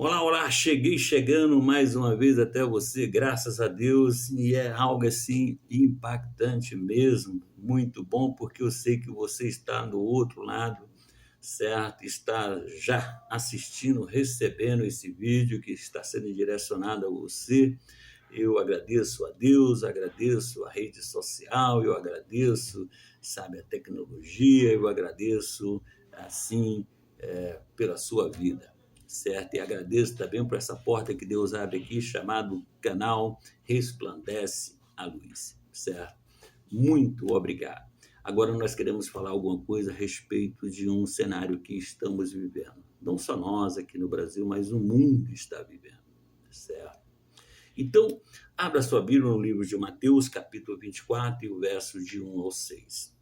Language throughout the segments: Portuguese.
Olá, olá, cheguei chegando mais uma vez até você, graças a Deus, e é algo assim impactante mesmo, muito bom, porque eu sei que você está do outro lado, certo? Está já assistindo, recebendo esse vídeo que está sendo direcionado a você. Eu agradeço a Deus, agradeço a rede social, eu agradeço, sabe, a tecnologia, eu agradeço, assim, pela sua vida, certo? E agradeço também por essa porta que Deus abre aqui, chamado canal Resplandece a Luz, certo? Muito obrigado. Agora nós queremos falar alguma coisa a respeito de um cenário que estamos vivendo. Não só nós aqui no Brasil, mas o mundo está vivendo, certo? Então, abra sua Bíblia no livro de Mateus, capítulo 24, e o verso de 1 ao 6.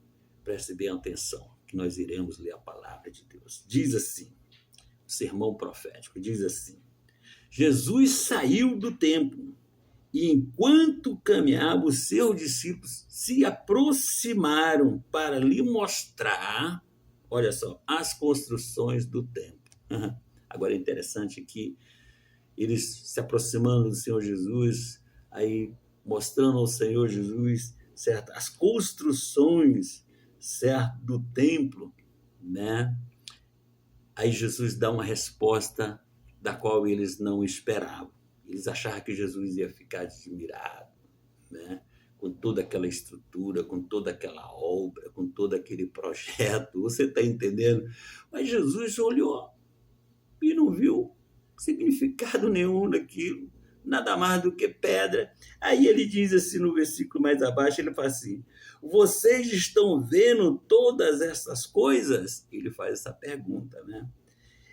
Preste bem atenção, que nós iremos ler a palavra de Deus. Diz assim, o sermão profético, diz assim: Jesus saiu do templo e, enquanto caminhava, os seus discípulos se aproximaram para lhe mostrar, olha só, as construções do templo. Agora é interessante que eles se aproximando do Senhor Jesus, aí mostrando ao Senhor Jesus, certo, as construções, certo, do templo, né? Aí Jesus dá uma resposta da qual eles não esperavam. Eles achavam que Jesus ia ficar admirado, né? Com toda aquela estrutura, com toda aquela obra, com todo aquele projeto. Você está entendendo? Mas Jesus olhou e não viu significado nenhum naquilo, nada mais do que pedra. Aí ele diz assim no versículo mais abaixo, ele fala assim: vocês estão vendo todas essas coisas? Ele faz essa pergunta, né?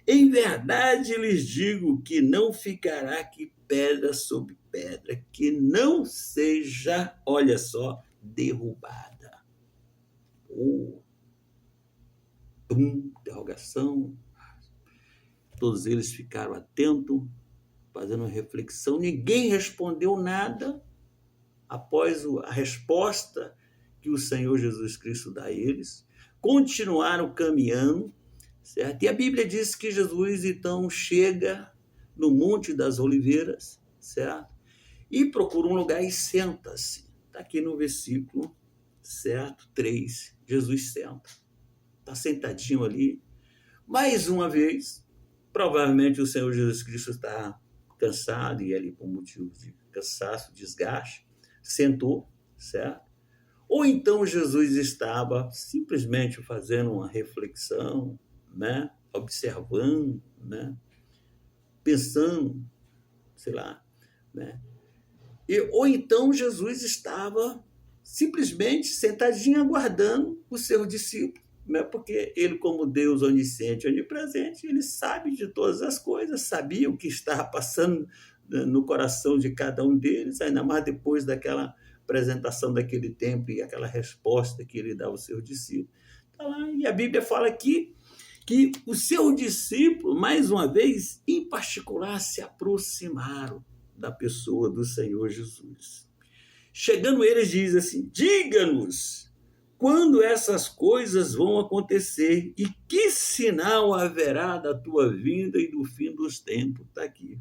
Em verdade lhes digo que não ficará aqui pedra sobre pedra, que não seja, olha só, derrubada. Interrogação. Todos eles ficaram atentos, fazendo uma reflexão. Ninguém respondeu nada após a resposta que o Senhor Jesus Cristo dá a eles. Continuaram caminhando, certo? E a Bíblia diz que Jesus, então, chega no Monte das Oliveiras, certo? E procura um lugar e senta-se. Está aqui no versículo, certo? 3. Jesus senta. Está sentadinho ali. Mais uma vez, provavelmente o Senhor Jesus Cristo está cansado, e ali por motivo de cansaço, desgaste, sentou, certo? Ou então Jesus estava simplesmente fazendo uma reflexão, né? Observando, né? Pensando, sei lá, né? Ou então Jesus estava simplesmente sentadinho aguardando o seu discípulo, né? Porque ele, como Deus onisciente, onipresente, ele sabe de todas as coisas, sabia o que estava passando no coração de cada um deles, ainda mais depois daquela apresentação daquele tempo e aquela resposta que ele dá ao seu discípulo. Tá lá, e a Bíblia fala aqui que os seus discípulos, mais uma vez, em particular, se aproximaram da pessoa do Senhor Jesus. Chegando eles, diz assim: diga-nos quando essas coisas vão acontecer e que sinal haverá da tua vinda e do fim dos tempos. Está aqui,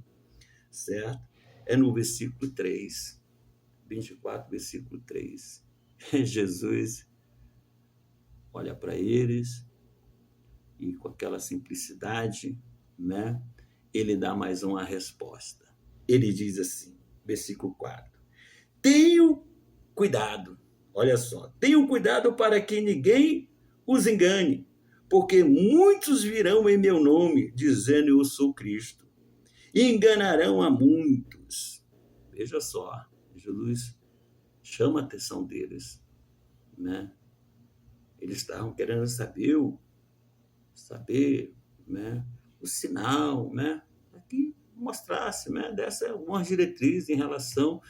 certo? É no versículo 3, 24, versículo 3. Jesus olha para eles e, com aquela simplicidade, né, ele dá mais uma resposta. Ele diz assim, versículo 4: tenham cuidado, olha só, tenham cuidado para que ninguém os engane, porque muitos virão em meu nome, dizendo eu sou Cristo, e enganarão a muitos. Veja só, Jesus chama a atenção deles, né? Eles estavam querendo saber, né, o sinal, né, para que mostrasse, né, dessa alguma diretriz em relação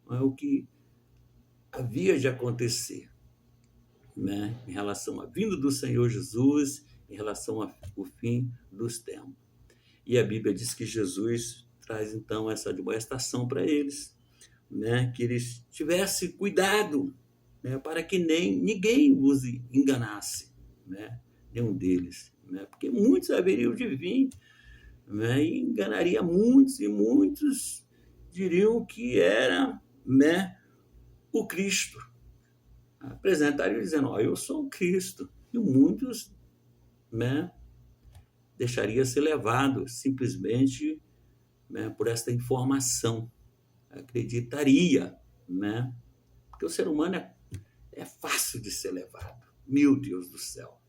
ao que havia de acontecer, né, em relação à vinda do Senhor Jesus, em relação ao fim dos tempos. E a Bíblia diz que Jesus traz então essa admoestação para eles, né, que eles tivessem cuidado, né, para que ninguém os enganasse, né, nenhum deles, né, porque muitos haveriam de vir, né, e enganaria muitos, e muitos diriam que era, né, o Cristo. Apresentaria dizendo, ó, eu sou o Cristo. E muitos, né, deixaria ser levado simplesmente, né, por esta informação. Acreditaria, né? Porque o ser humano é fácil de ser levado. Meu Deus do céu.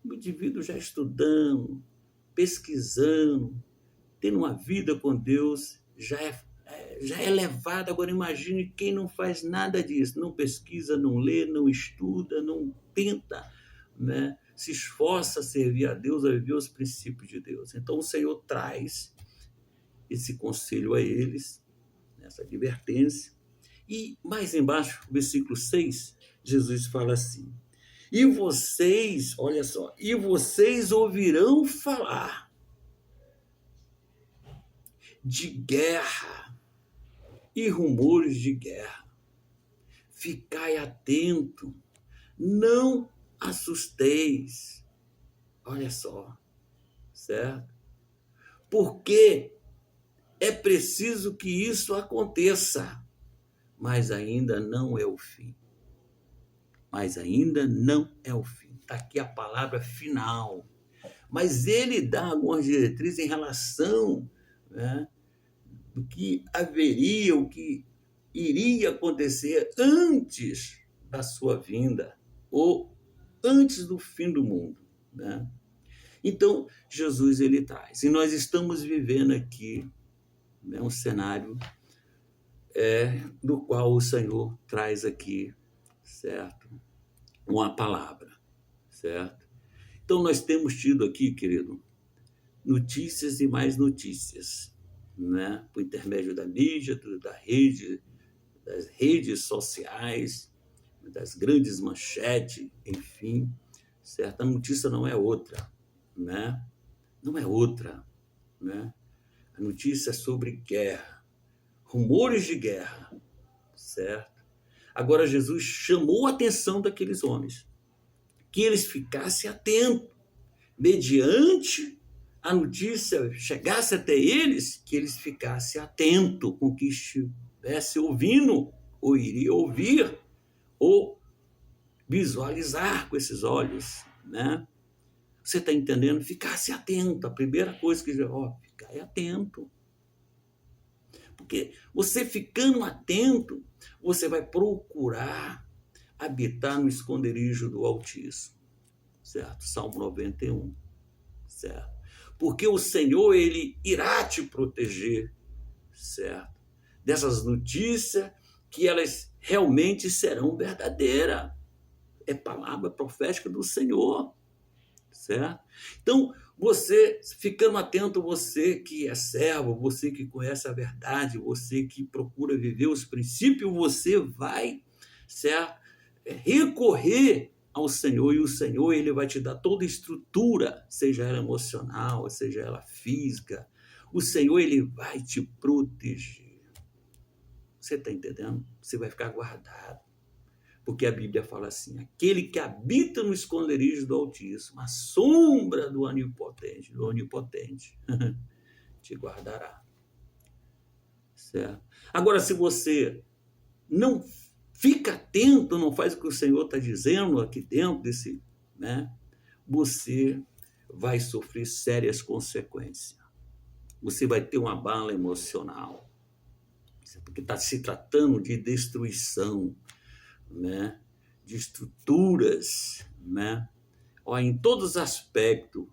O indivíduo já estudando, pesquisando, tendo uma vida com Deus, já é levado. Agora imagine quem não faz nada disso, não pesquisa, não lê, não estuda, não tenta, né, se esforça a servir a Deus, a viver os princípios de Deus. Então o Senhor traz esse conselho a eles, essa advertência. E mais embaixo, versículo 6, Jesus fala assim, e vocês, olha só, e vocês ouvirão falar de guerra e rumores de guerra. Ficai atento, não assusteis. Olha só, certo? Porque é preciso que isso aconteça, mas ainda não é o fim. Mas ainda não é o fim. Está aqui a palavra final. Mas ele dá algumas diretrizes em relação, né, do que haveria, o que iria acontecer antes da sua vinda, ou antes do fim do mundo, né? Então, Jesus ele traz. E nós estamos vivendo aqui, né, um cenário do qual o Senhor traz aqui, certo? Uma palavra, certo? Então, nós temos tido aqui, querido, notícias e mais notícias, né? Por intermédio da mídia, das redes sociais, das grandes manchetes, enfim, certo? A notícia não é outra, né? Não é outra, né? A notícia é sobre guerra, rumores de guerra, certo? Agora, Jesus chamou a atenção daqueles homens, que eles ficassem atentos, mediante a notícia chegasse até eles, que eles ficassem atentos com o que estivesse ouvindo, ou iria ouvir, ou visualizar com esses olhos, né? Você está entendendo? Ficasse atento. A primeira coisa que ficar atento. Porque você ficando atento, você vai procurar habitar no esconderijo do Altíssimo, certo? Salmo 91, certo? Porque o Senhor, ele irá te proteger, certo? Dessas notícias que elas realmente serão verdadeiras. É palavra profética do Senhor, certo? Então, você, ficando atento, você que é servo, você que conhece a verdade, você que procura viver os princípios, você vai, certo, recorrer ao Senhor, e o Senhor ele vai te dar toda a estrutura, seja ela emocional, seja ela física. O Senhor ele vai te proteger. Você está entendendo? Você vai ficar guardado. Porque a Bíblia fala assim, aquele que habita no esconderijo do Altíssimo, a sombra do Onipotente, te guardará. Certo? Agora, se você não fica atento, não faz o que o Senhor está dizendo aqui dentro desse, né, você vai sofrer sérias consequências. Você vai ter uma bala emocional, porque está se tratando de destruição, né, de estruturas, né, em todos os aspectos,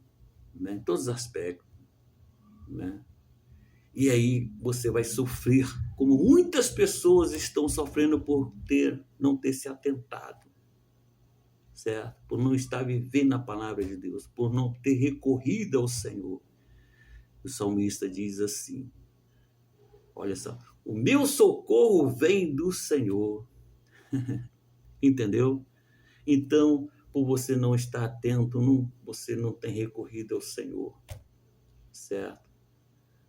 né, em todos os aspectos, né? E aí você vai sofrer, como muitas pessoas estão sofrendo por não ter se atentado, certo? Por não estar vivendo a palavra de Deus, por não ter recorrido ao Senhor. O salmista diz assim, olha só, o meu socorro vem do Senhor. Entendeu? Então, por você não estar atento, você não tem recorrido ao Senhor, certo?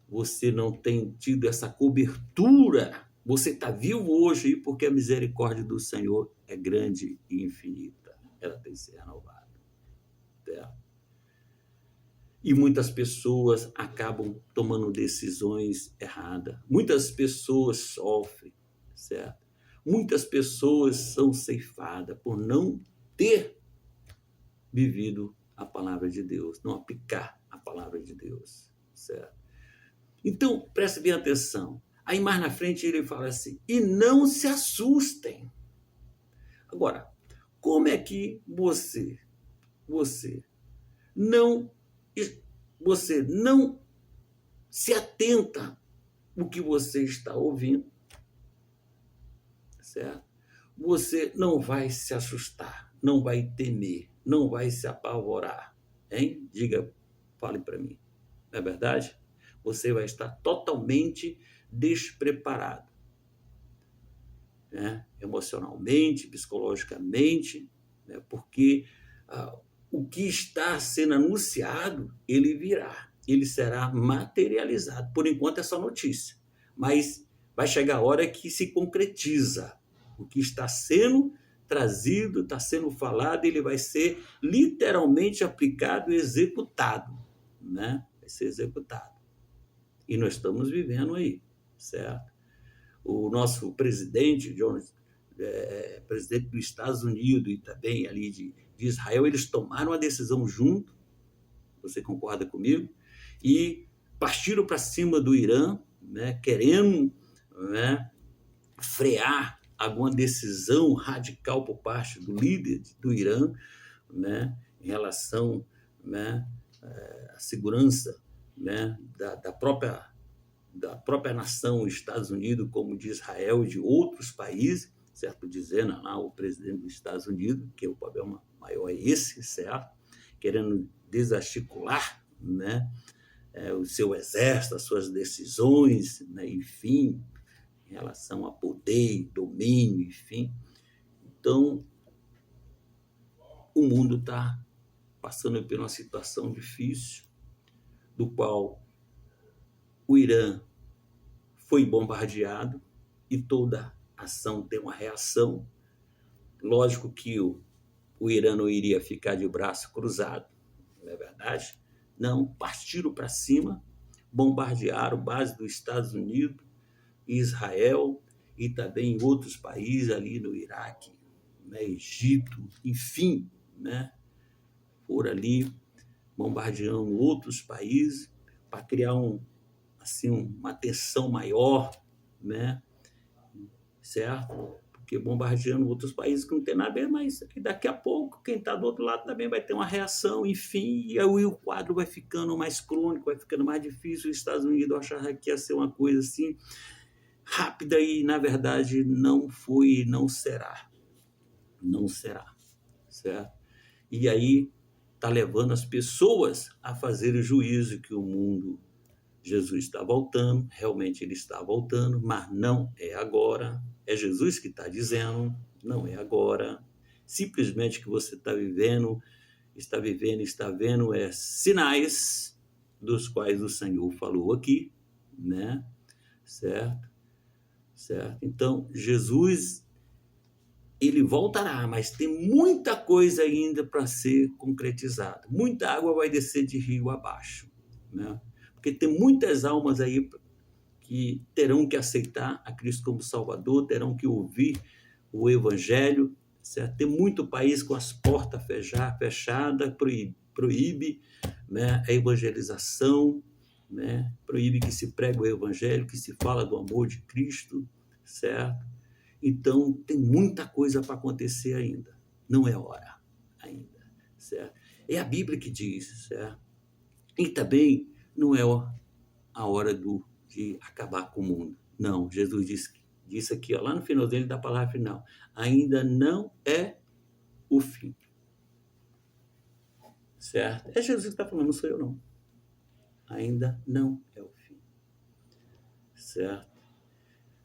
Você não tem tido essa cobertura. Você está vivo hoje porque a misericórdia do Senhor é grande e infinita. Ela tem que ser renovada, certo? E muitas pessoas acabam tomando decisões erradas. Muitas pessoas sofrem, certo? Muitas pessoas são ceifadas por não ter vivido a palavra de Deus, não aplicar a palavra de Deus, certo? Então, preste bem atenção. Aí mais na frente ele fala assim, e não se assustem. Agora, como é que você não se atenta o que você está ouvindo, certo? Você não vai se assustar, não vai temer, não vai se apavorar, hein? Diga, fale para mim, não é verdade? Você vai estar totalmente despreparado, né? Emocionalmente, psicologicamente, né? Porque o que está sendo anunciado, ele virá, ele será materializado. Por enquanto é só notícia, mas vai chegar a hora que se concretiza. O que está sendo trazido, está sendo falado, ele vai ser literalmente aplicado e executado, né? Vai ser executado. E nós estamos vivendo aí, certo? O nosso presidente, presidente dos Estados Unidos e também ali de Israel, eles tomaram a decisão junto, você concorda comigo? E partiram para cima do Irã, né, querendo, né, frear alguma decisão radical por parte do líder do Irã, né, em relação, né, à segurança, né, da própria nação, Estados Unidos, como de Israel e de outros países, certo? Dizendo lá o presidente dos Estados Unidos, que o problema maior é esse, certo? Querendo desarticular, né, o seu exército, as suas decisões, né, enfim, em relação a poder, domínio, enfim. Então, o mundo está passando por uma situação difícil, do qual o Irã foi bombardeado e toda ação tem uma reação. Lógico que o Irã não iria ficar de braço cruzado, não é verdade? Não, partiram para cima, bombardearam base dos Estados Unidos, Israel e também outros países ali no Iraque, né, Egito, enfim, né, foram ali bombardeando outros países para criar assim, uma tensão maior, né, certo? Porque bombardeando outros países que não tem nada a ver, mas daqui a pouco quem está do outro lado também vai ter uma reação, enfim, e aí o quadro vai ficando mais crônico, vai ficando mais difícil. Os Estados Unidos acharam que ia ser uma coisa assim rápida e, na verdade, não foi e não será. Não será, certo? E aí está levando as pessoas a fazer o juízo que o mundo, Jesus está voltando, realmente ele está voltando, mas não é agora. É Jesus que está dizendo, não é agora. Simplesmente que você está vivendo, está vendo sinais dos quais o Senhor falou aqui, né? Certo? Certo? Então, Jesus, ele voltará, mas tem muita coisa ainda para ser concretizada. Muita água vai descer de rio abaixo, né? Porque tem muitas almas aí que terão que aceitar a Cristo como Salvador, terão que ouvir o Evangelho, certo? Tem muito país com as portas fechadas, proíbe, né, a evangelização, né? Proíbe que se pregue o Evangelho, que se fala do amor de Cristo, certo? Então, tem muita coisa para acontecer ainda. Não é hora ainda, certo? É a Bíblia que diz, certo? E também não é a hora de acabar com o mundo. Não, Jesus disse aqui, ó, lá no final dele, da palavra final, ainda não é o fim. Certo? É Jesus que está falando, não sou eu não. Ainda não é o fim. Certo?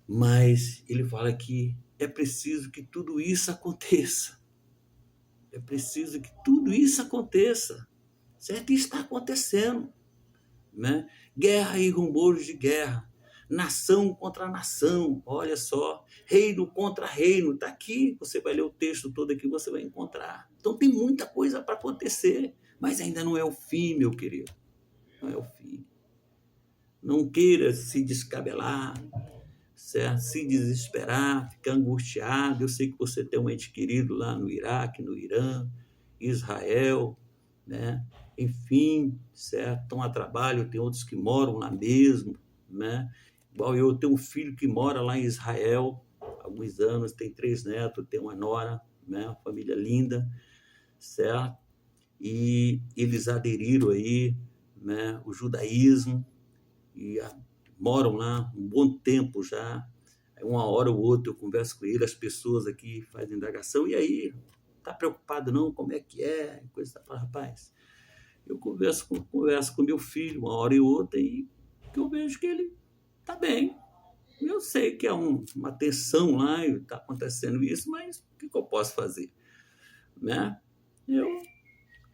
Mas ele fala que é preciso que tudo isso aconteça. É preciso que tudo isso aconteça. Certo? E está acontecendo. Né? Guerra e rumores de guerra. Nação contra nação. Olha só. Reino contra reino. Está aqui. Você vai ler o texto todo aqui, você vai encontrar. Então tem muita coisa para acontecer. Mas ainda não é o fim, meu querido. não é o fim. Não queira se descabelar, certo? Se desesperar, ficar angustiado. Eu sei que você tem um ente querido lá no Iraque, no Irã, Israel, né? Enfim, certo? Estão a trabalho, tem outros que moram lá mesmo, né? Igual eu tenho um filho que mora lá em Israel há alguns anos, tem 3 netos, tem uma nora, né? Uma família linda, certo? E eles aderiram aí, né? O judaísmo, e moram lá um bom tempo já. Aí uma hora ou outra eu converso com ele, as pessoas aqui fazem indagação, e aí, tá preocupado não? Como é que é? Coisa tá, rapaz, eu converso com meu filho uma hora e outra, e eu vejo que ele tá bem. Eu sei que é uma tensão lá e está acontecendo isso, mas o que eu posso fazer, né? Eu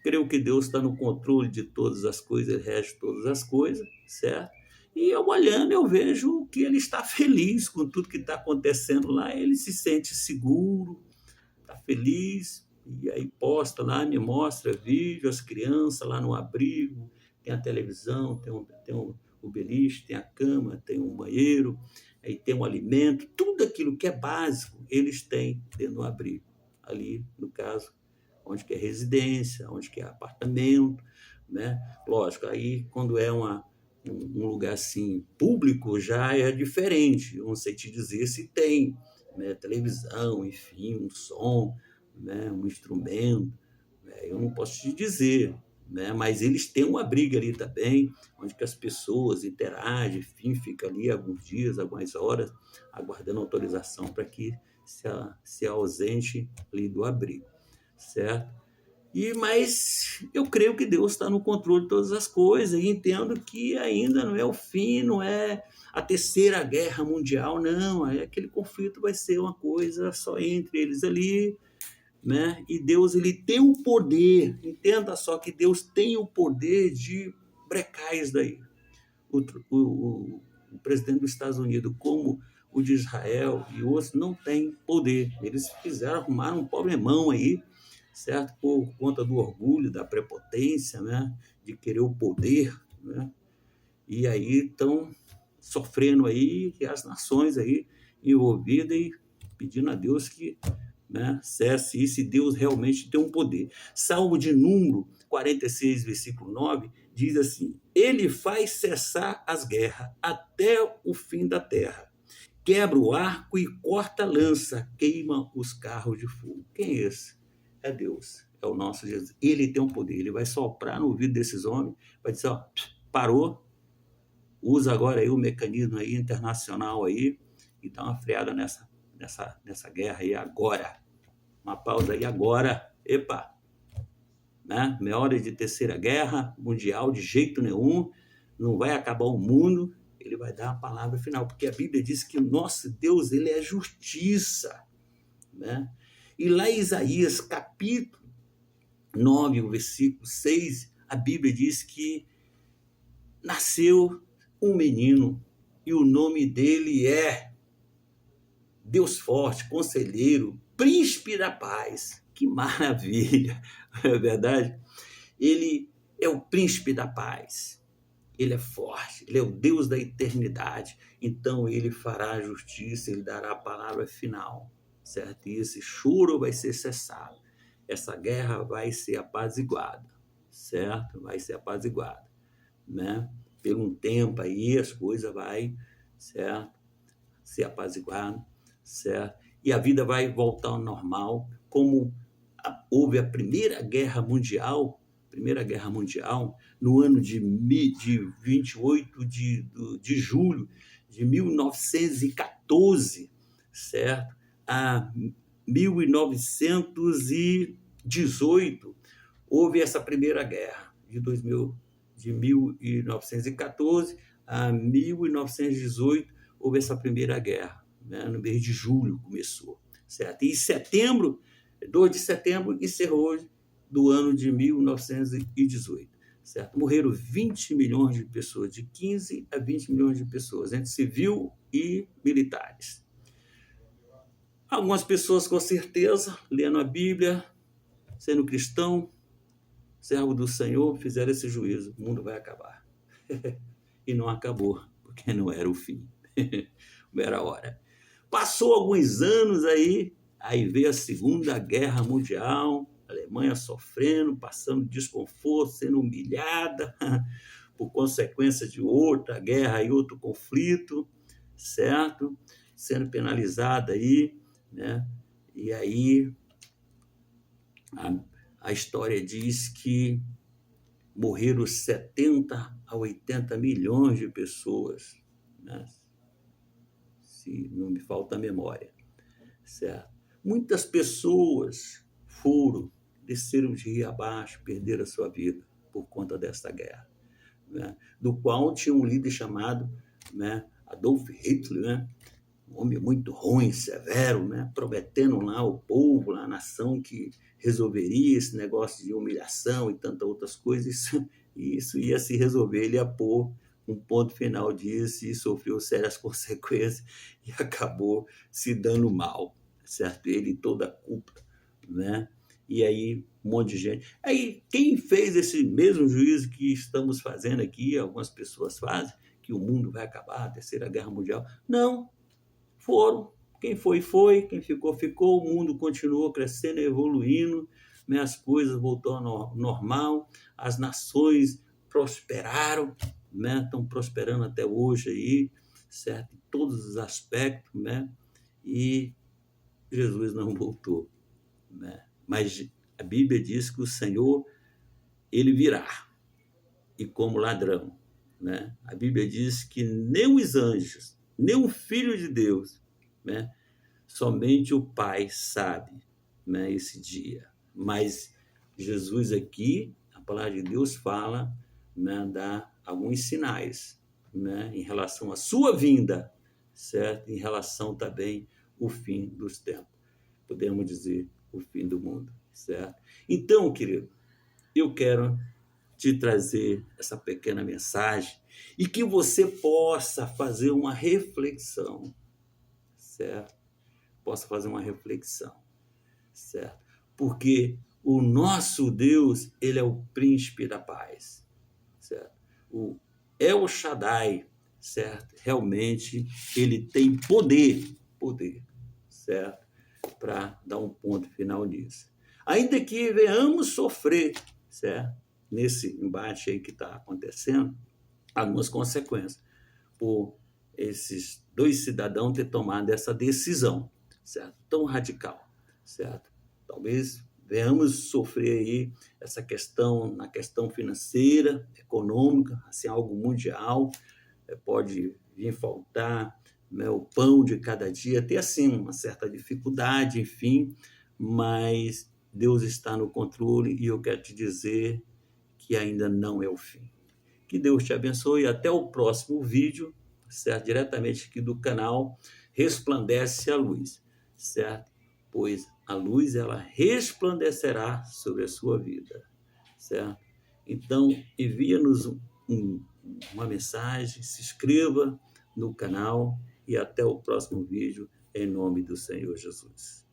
creio que Deus está no controle de todas as coisas, Ele rege todas as coisas, certo? E eu olhando, eu vejo que ele está feliz com tudo que está acontecendo lá, ele se sente seguro, está feliz, e aí posta lá, me mostra vídeo, as crianças lá no abrigo, tem a televisão, o beliche, tem a cama, tem um banheiro, aí tem um alimento, tudo aquilo que é básico, eles têm dentro do abrigo. Ali, no caso, onde que é residência, onde que é apartamento, né? Lógico, aí quando é um lugar assim público já é diferente, eu não sei te dizer se tem, né, televisão, enfim, um som, né, um instrumento, né, eu não posso te dizer, né, mas eles têm uma briga ali também, onde que as pessoas interagem, enfim, fica ali alguns dias, algumas horas, aguardando autorização para que se ausente ali do abrigo, certo? Mas eu creio que Deus está no controle de todas as coisas e entendo que ainda não é o fim, não é a terceira guerra mundial, não. Aquele conflito vai ser uma coisa só entre eles ali, né? E Deus ele tem o poder, entenda só que Deus tem o poder de brecar isso daí. O, o presidente dos Estados Unidos, como o de Israel e outros, não tem poder. Eles arrumaram um problemão aí, certo? Por conta do orgulho, da prepotência, né? De querer o poder, né? E aí estão sofrendo aí, e as nações aí envolvidas e pedindo a Deus que, né, cesse isso, e Deus realmente tem um poder. Salmo de número 46, versículo 9, diz assim: Ele faz cessar as guerras até o fim da terra. Quebra o arco e corta a lança, queima os carros de fogo. Quem é esse? É Deus, é o nosso Jesus. Ele tem um poder, ele vai soprar no ouvido desses homens, vai dizer, ó, parou, usa agora aí o mecanismo aí internacional aí e dá uma freada nessa guerra aí agora. Uma pausa aí agora. Epa! Né? Meia hora de terceira guerra mundial, de jeito nenhum. Não vai acabar o mundo. Ele vai dar a palavra final. Porque a Bíblia diz que o nosso Deus, ele é justiça. Né? E lá em Isaías, capítulo 9, o versículo 6, a Bíblia diz que nasceu um menino e o nome dele é Deus Forte, Conselheiro, Príncipe da Paz. Que maravilha, não é verdade? Ele é o Príncipe da Paz. Ele é forte, ele é o Deus da eternidade. Então ele fará a justiça, ele dará a palavra final, certo? E esse choro vai ser cessado. Essa guerra vai ser apaziguada, certo? Vai ser apaziguada, né? Por um tempo aí as coisas vai, certo? Ser apaziguado, certo? E a vida vai voltar ao normal, como houve a Primeira Guerra Mundial, no ano de 28 de julho de 1914, certo? A 1918, houve essa Primeira Guerra, de 1914 a 1918, houve essa Primeira Guerra, né? No mês de julho começou, certo? E em setembro, 2 de setembro, encerrou do ano de 1918, certo? Morreram 20 milhões de pessoas, de 15 a 20 milhões de pessoas, entre civil e militares. Algumas pessoas, com certeza, lendo a Bíblia, sendo cristão, servo do Senhor, fizeram esse juízo: o mundo vai acabar. E não acabou, porque não era o fim, não era a hora. Passou alguns anos aí veio a Segunda Guerra Mundial, a Alemanha sofrendo, passando desconforto, sendo humilhada por consequência de outra guerra e outro conflito, certo? Sendo penalizada aí, né? E aí a história diz que morreram 70 a 80 milhões de pessoas, né? Se não me falta a memória, certo? Muitas pessoas desceram de rio abaixo, perderam a sua vida por conta dessa guerra, né? Do qual tinha um líder chamado, né, Adolf Hitler, né? Um homem muito ruim, severo, né? Prometendo lá ao povo, lá à nação, que resolveria esse negócio de humilhação e tantas outras coisas, e isso ia se resolver, ele ia pôr um ponto final disso e sofreu sérias consequências e acabou se dando mal, certo? Ele e toda a cúpula, né? E aí um monte de gente. Aí quem fez esse mesmo juízo que estamos fazendo aqui, algumas pessoas fazem, que o mundo vai acabar, a Terceira Guerra Mundial? Não, foram. Quem foi, foi. Quem ficou, ficou. O mundo continuou crescendo, evoluindo, né? As coisas voltou ao normal, as nações prosperaram, né? Estão prosperando até hoje aí, certo? Em todos os aspectos, né? E Jesus não voltou, né? Mas a Bíblia diz que o Senhor, ele virá, e como ladrão, né? A Bíblia diz que nem os anjos, nem o Filho de Deus, né? Somente o Pai sabe, né, esse dia. Mas Jesus aqui, a palavra de Deus fala, né, dá alguns sinais, né, em relação à sua vinda, certo? Em relação também ao fim dos tempos. Podemos dizer o fim do mundo, certo? Então, querido, eu quero te trazer essa pequena mensagem e que você possa fazer uma reflexão, certo? Possa fazer uma reflexão, certo? Porque o nosso Deus, ele é o príncipe da paz, certo? O El Shaddai, certo? Realmente ele tem poder, certo? Para dar um ponto final nisso. Ainda que venhamos sofrer, certo? Nesse embate aí que está acontecendo, algumas consequências por esses dois cidadãos ter tomado essa decisão, certo? Tão radical, certo? Talvez venhamos sofrer aí essa questão, na questão financeira, econômica, assim, algo mundial, pode vir faltar, né, o pão de cada dia, ter assim uma certa dificuldade, enfim, mas Deus está no controle e eu quero te dizer que ainda não é o fim. Que Deus te abençoe e até o próximo vídeo, certo? Diretamente aqui do canal Resplandece a Luz, certo? Pois a luz, ela resplandecerá sobre a sua vida, certo? Então, envia-nos uma mensagem, se inscreva no canal e até o próximo vídeo, em nome do Senhor Jesus.